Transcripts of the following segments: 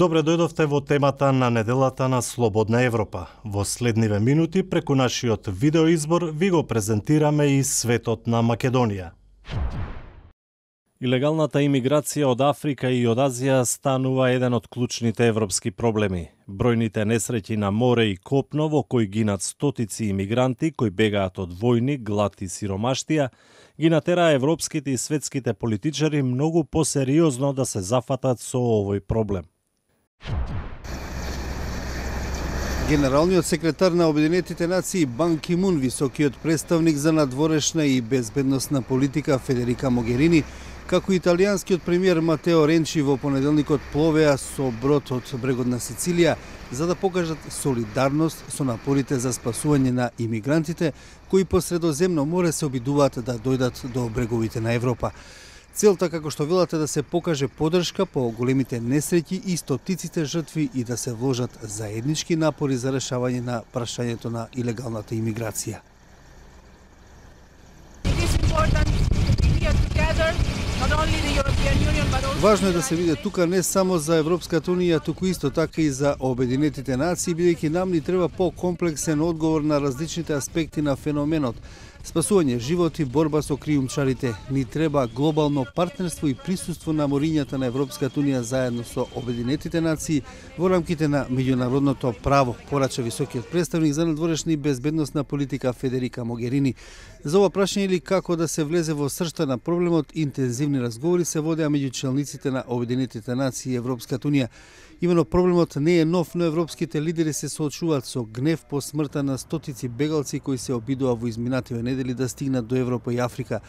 Добре дојдовте во темата на неделата на Слободна Европа. Во следниве минути преку нашиот видеоизбор ви го презентираме и светот на Македонија. Илегалната имиграција од Африка и од Азија станува еден од клучните европски проблеми. Бројните несреќи на море и копно во кои гинат стотици имигранти кои бегаат од војни, глад и сиромаштија, ги натераа европските и светските политичари многу посериозно да се зафатат со овој проблем. Генералниот секретар на Обединетите нации Бан Ки Мун, високиот представник за надворешна и безбедносна политика Федерика Могерини, како и италијанскиот премиер Матео Ренчи во понеделникот пловеа со брод од брегот на Сицилија за да покажат солидарност со напорите за спасување на имигрантите кои по Средоземно море се обидуваат да дојдат до бреговите на Европа. Целта, како што велате, да се покаже поддршка по големите несреќи и стотиците жртви и да се вложат заеднички напори за решавање на прашањето на илегалната имиграција. Важно е да се види тука не само за Европската унија, туку исто така и за Обединетите нации, бидејќи нам ни треба по-комплексен одговор на различните аспекти на феноменот. Спасување животи, борба со криумчарите, ни треба глобално партнерство и присуство на морињата на Европската унија заедно со Обединетите нации во рамките на меѓународното право, порача високиот представник за надворешна и безбедносна политика Федерика Могерини. За ова прашање или како да се влезе во сршта на проблемот, интензивни разговори се водеа меѓу челниците на Обединетите нации и Европската унија. Имено проблемот не е нов, но европските лидери се соочуваат со гнев по смртта на стотици бегалци кои се обидува во изминативе недели да стигнат до Европа и Африка.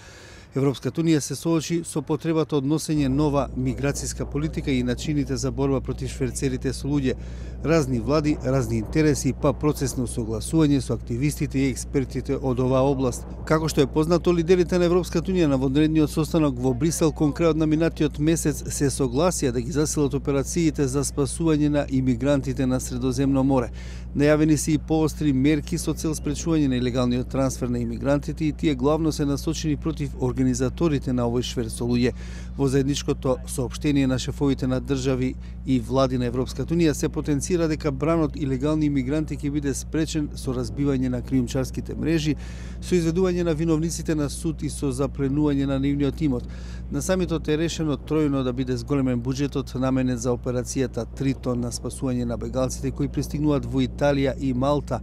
Европската унија се соочи со потребата од носење нова миграцијска политика и начините за борба против шверцерите со луѓе. Разни влади, разни интереси, па процесно согласување со активистите и експертите од оваа област. Како што е познато, лидерите на Европската унија на вонредниот состанок во Брисел кон крајот на минатиот месец се согласија да ги засилат операциите за спасување на имигрантите на Средоземно море. Најавени се и поостри мерки со цел спречување на илегалниот трансфер на имигрантите и тие главно се насочени против организаторите на овој шверц со луѓе. Во заедничкото соопштение на шефовите на држави и влади на Европската унија се потенцира дека бранот илегални имигранти ќе биде спречен со разбивање на криумчарските мрежи, со изведување на виновниците на суд и со запленување на нивниот имот. На самитот е решено тројно да биде зголемен буџетот наменет за операцијата Тритон на спасување на бегалците кои пристигнуваат во Италија и Малта.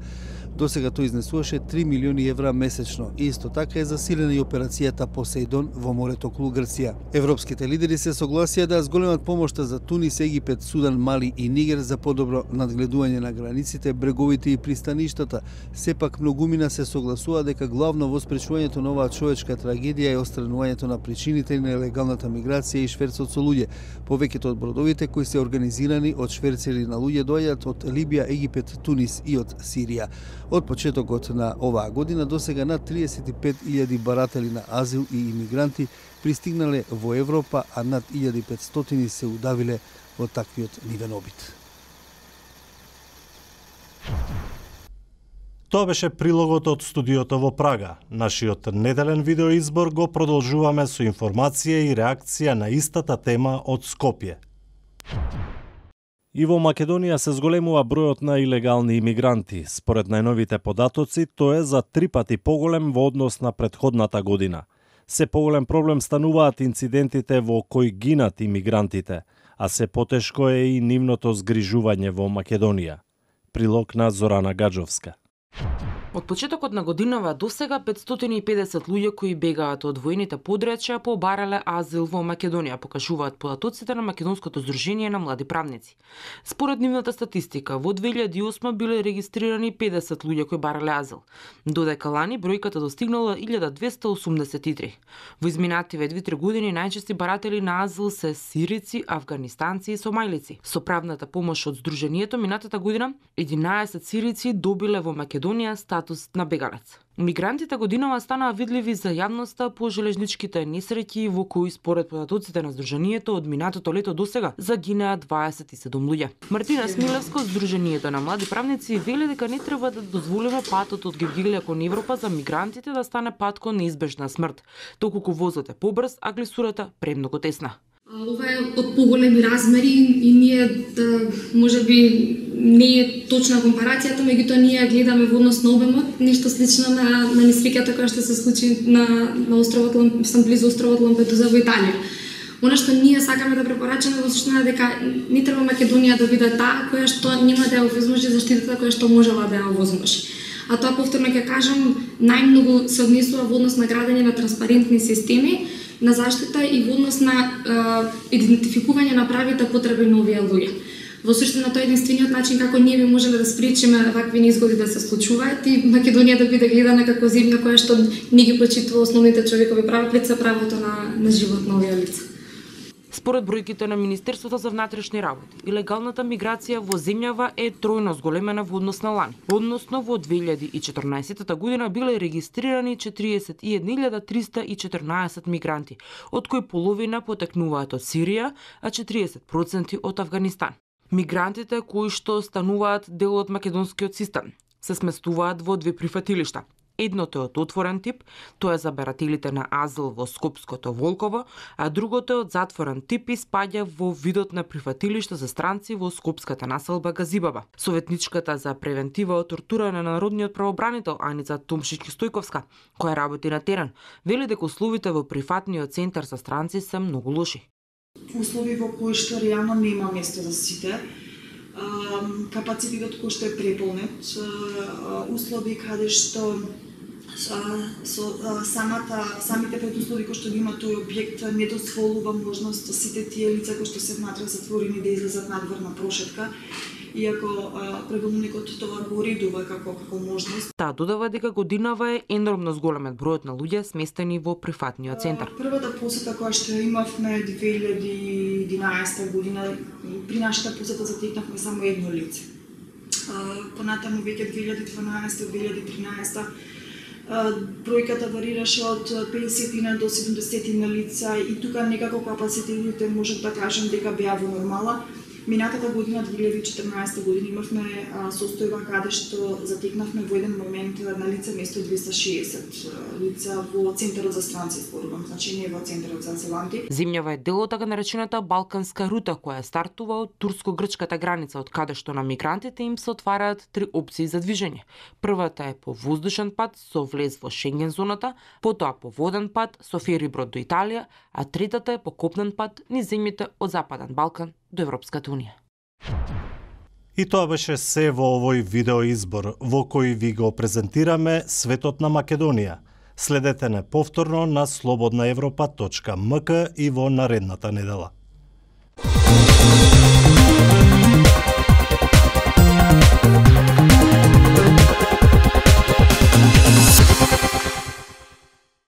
До сега тој изнесуваше 3 милиони евра месечно. Исто така е засилена и операцијата Посейдон во морето околу Грција. Европските лидери се согласија да зголемат помошта за Тунис, Египет, Судан, Мали и Нигер за подобро надгледување на границите, бреговите и пристаништата. Сепак многумина се согласува дека главно во спречувањето на оваа човечка трагедија е отстранувањето на причините на нелегалната миграција и шверцот со луѓе. Повеќето од бродовите кои се организирани од шверцери на луѓе доаѓаат од Либија, Египет, Тунис и од Сирија. Од почетокот на оваа година до сега над 35.000 баратели на азил и имигранти пристигнале во Европа, а над 1500 се удавиле во таквиот нивен обид. Тоа беше прилогот од студиото во Прага. Нашиот неделен видеоизбор го продолжуваме со информација и реакција на истата тема од Скопје. И во Македонија се зголемува бројот на илегални имигранти. Според најновите податоци, тоа е за 3 пати поголем во однос на претходната година. Се поголем проблем стануваат инцидентите во кои гинат имигрантите, а се потешко е и нивното згрижување во Македонија. Прилог на Зорана Гаджовска. Од почетокот на годинава до сега 550 луѓе кои бегаат од војните подрачја побарале азил во Македонија, покажуваат податоците на Македонското здружение на млади правници. Според нивната статистика, во 2008 биле регистрирани 50 луѓе кои барале азил, додека лани бројката достигнала 1283. Во изминативе 2-3 години најчести баратели на азил се сирици, афганистанци и сомалици. Со правната помош од здружението минатата година 11 сирици добиле во Македонија статус на бегалец. Мигрантите годинава станаа видливи за јавноста по железничките несреќи во кои според податоците на здружението од минатото лето досега загинаа 27 луѓе. Мартина Смилевска од Здружението на млади правници вели дека не треба да дозволиме патот од Гевгелија кон Европа за мигрантите да стане пат кон неизбежна смрт, доколку возот е побрз, а глисурата премногу тесна. Ова е од поголеми размери и ние можеби не е точна компарацијата, меѓутоа ние гледаме во однос на обемот, нешто слично на несреќата која што се случи на островот близу островот Лампедуза во Италија. Она што ние сакаме да препорачаме во суштина дека не треба Македонија да биде таа која што нема да ја овозможи заштитата која што можела да ја овозможи. А тоа повторно ќе кажам, најмногу се однесува во однос на градење на транспарентни системи на заштита и во однос на идентификување на правите потреби на овие луѓе. Во суштина тоа е единствениот начин како ние би можеле да спречиме вакви незгоди да се случуваат и Македонија да биде гледана како земја која што не ги почитува основните човекови права, пред се правото на живот на овие лица. Според бројките на Министерството за внатрешни работи, илегалната миграција во земјава е тројно зголемена во однос на лани. Односно во 2014 година биле регистрирани 41.314 мигранти, од кои половина потекнуваат од Сирија, а 40% од Авганистан. Мигрантите кои што стануваат дел од македонскиот систем се сместуваат во две прифатилишта. Едното е од отворен тип, тоа е за барателите на азил во Скопското Волково, а другото е од затворен тип и спаѓа во видот на прифатилиште за странци во скопската населба Газибаба. Советничката за превентива од тортура на народниот правобранител Аница Томшички-Стојковска, која работи на терен, вели дека условите во прифатниот центар за странци се многу лоши. Услови во кои што реално нема место за сите, капацитетот кој што е преполнет, услови каде што самите предуслови кои што ги има тој објект не дозволува можност сите тие лица кои што се сметраат затворени да излезат надвор на прошетка, иако правилникот тоа го уредува како можност. Таа додава дека годинава е енормно зголемет бројот на луѓе сместени во прифатниот центар. Првата посета која што имавме 2011 година, при нашата посета затекнавме само едно лице. Понатаму веќе 2012-2013 бројката варираше од 50 до 70 лица и тука некако капацитетите можам да кажам дека беа во нормала. Минатата година, 2014 година, имавме состојба каде што затекнавме во еден момент на лице место 260 лица во центарот за странци, зборувам, значи не во центарот за азиланти. Земјава е дел од така наречената Балканска рута која стартува од турско-грчката граница, од каде што на мигрантите им се отвараат три опции за движење. Првата е по воздушен пат со влез во Шенген зоната, потоа по воден пат со фериброд до Италија, а третата е по копнен пат низ земјите од Западен Балкан до Европската унија. И тоа беше се во овој видеоизбор, во кој ви го презентираме светот на Македонија. Следете не повторно на slobodnaevropa.mk и во наредната недела.